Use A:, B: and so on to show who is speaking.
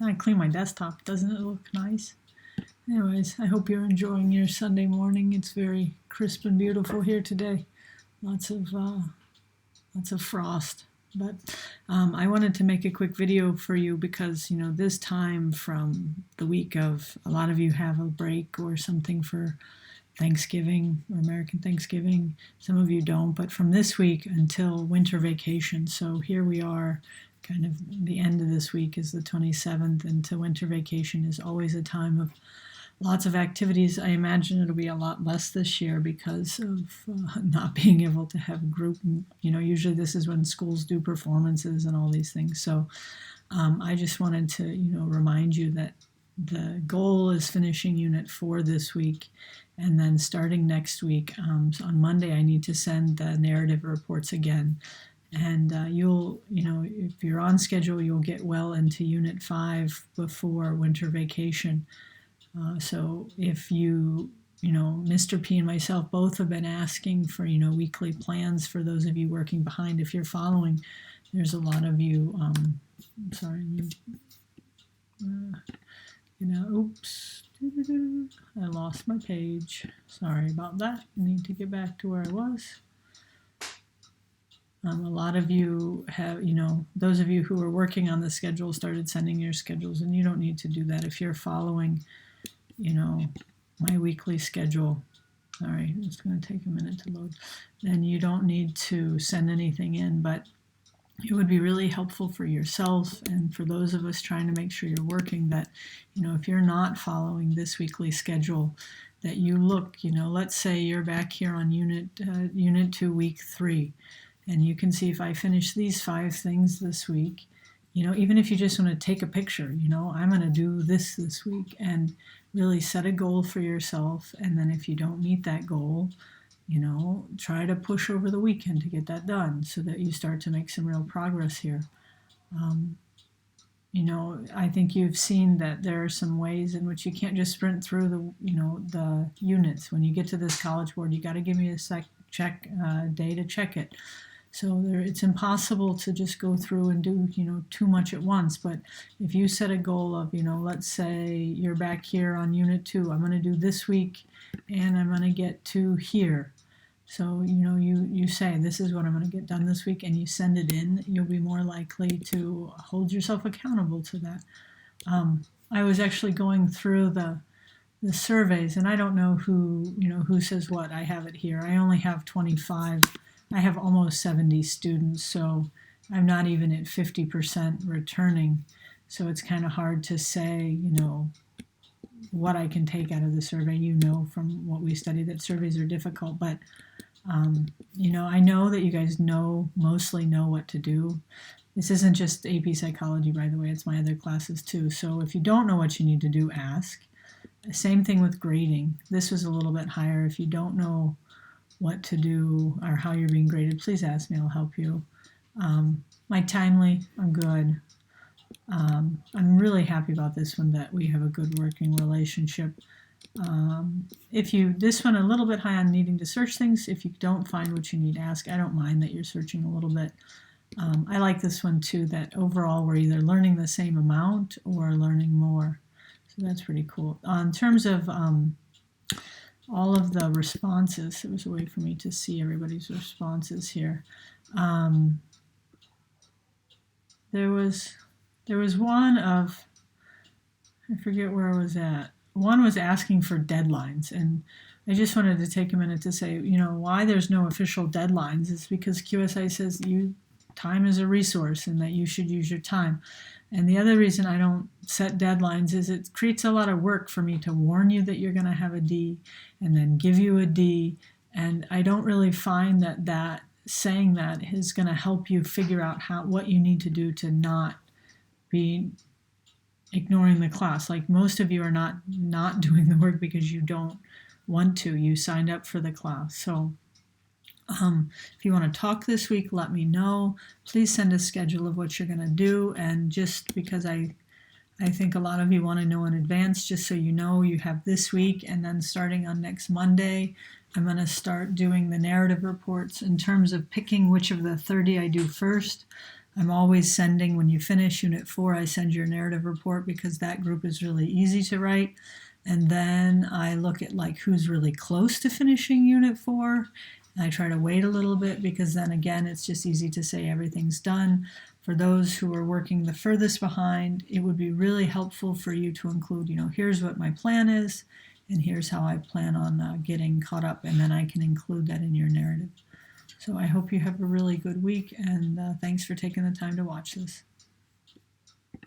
A: I clean my desktop. Doesn't it look nice? Anyways, I hope you're enjoying your Sunday morning. It's very crisp and beautiful here today. Lots of frost. But I wanted to make a quick video for you because this time from the week of a lot of you have a break or something for Thanksgiving or American Thanksgiving. Some of you don't, but from this week until winter vacation. So here we are, kind of the end of this week is the 27th, and to winter vacation is always a time of lots of activities. I imagine it'll be a lot less this year because of not being able to have group. Usually this is when schools do performances and all these things. So I just wanted to, remind you that the goal is finishing Unit 4 this week, and then starting next week, so on Monday, I need to send the narrative reports again. And if you're on schedule, you'll get well into Unit 5 before winter vacation. So if Mr. P and myself both have been asking for, weekly plans for those of you working behind. If you're following, there's a lot of you, oops, I lost my page. Sorry about that. I need to get back to where I was. A lot of you have, those of you who are working on the schedule started sending your schedules, and you don't need to do that if you're following my weekly schedule. Sorry, it's going to take a minute to load. Then you don't need to send anything in, but it would be really helpful for yourself and for those of us trying to make sure you're working that, if you're not following this weekly schedule, that you look, let's say you're back here on Unit 2, Week 3, and you can see if I finish these 5 things this week, even if you just want to take a picture, I'm going to do this week, and really set a goal for yourself. And then if you don't meet that goal, try to push over the weekend to get that done so that you start to make some real progress here. I think you've seen that there are some ways in which you can't just sprint through the units. When you get to this College Board, you got to give me a day to check it. So it's impossible to just go through and do, too much at once. But if you set a goal of, let's say you're back here on Unit 2, I'm going to do this week and I'm going to get to here. So, you say, this is what I'm going to get done this week, and you send it in, you'll be more likely to hold yourself accountable to that. I was actually going through the surveys, and I don't know who says what. I have it here. I only have 25. I have almost 70 students, so I'm not even at 50% returning. So it's kind of hard to say, what I can take out of the survey. From what we studied that surveys are difficult, but I know that you guys mostly know what to do. This isn't just AP Psychology, by the way, it's my other classes too. So if you don't know what you need to do, ask. Same thing with grading. This was a little bit higher. If you don't know what to do or how you're being graded, please ask me, I'll help you. My timely, I'm good. I'm really happy about this one, that we have a good working relationship. This one a little bit high on needing to search things. If you don't find what you need, ask. I don't mind that you're searching a little bit. I like this one too, that overall we're either learning the same amount or learning more. So that's pretty cool. In terms of all of the responses, there was a way for me to see everybody's responses here. There was one of, I forget where I was at. One was asking for deadlines, and I just wanted to take a minute to say, why there's no official deadlines is because QSI says time is a resource and that you should use your time. And the other reason I don't set deadlines is it creates a lot of work for me to warn you that you're going to have a D and then give you a D. And I don't really find that saying that is going to help you figure out what you need to do to not be ignoring the class. Like, most of you are not doing the work because you don't want to. You signed up for the class. So if you want to talk this week, let me know. Please send a schedule of what you're going to do. And just because I think a lot of you want to know in advance, just so you know, you have this week, and then starting on next Monday, I'm going to start doing the narrative reports. In terms of picking which of the 30 I do first, I'm always sending, when you finish Unit 4, I send your narrative report because that group is really easy to write. And then I look at like who's really close to finishing Unit 4. And I try to wait a little bit because then again, it's just easy to say everything's done. For those who are working the furthest behind, it would be really helpful for you to include, here's what my plan is, and here's how I plan on getting caught up, and then I can include that in your narrative. So I hope you have a really good week, and thanks for taking the time to watch this.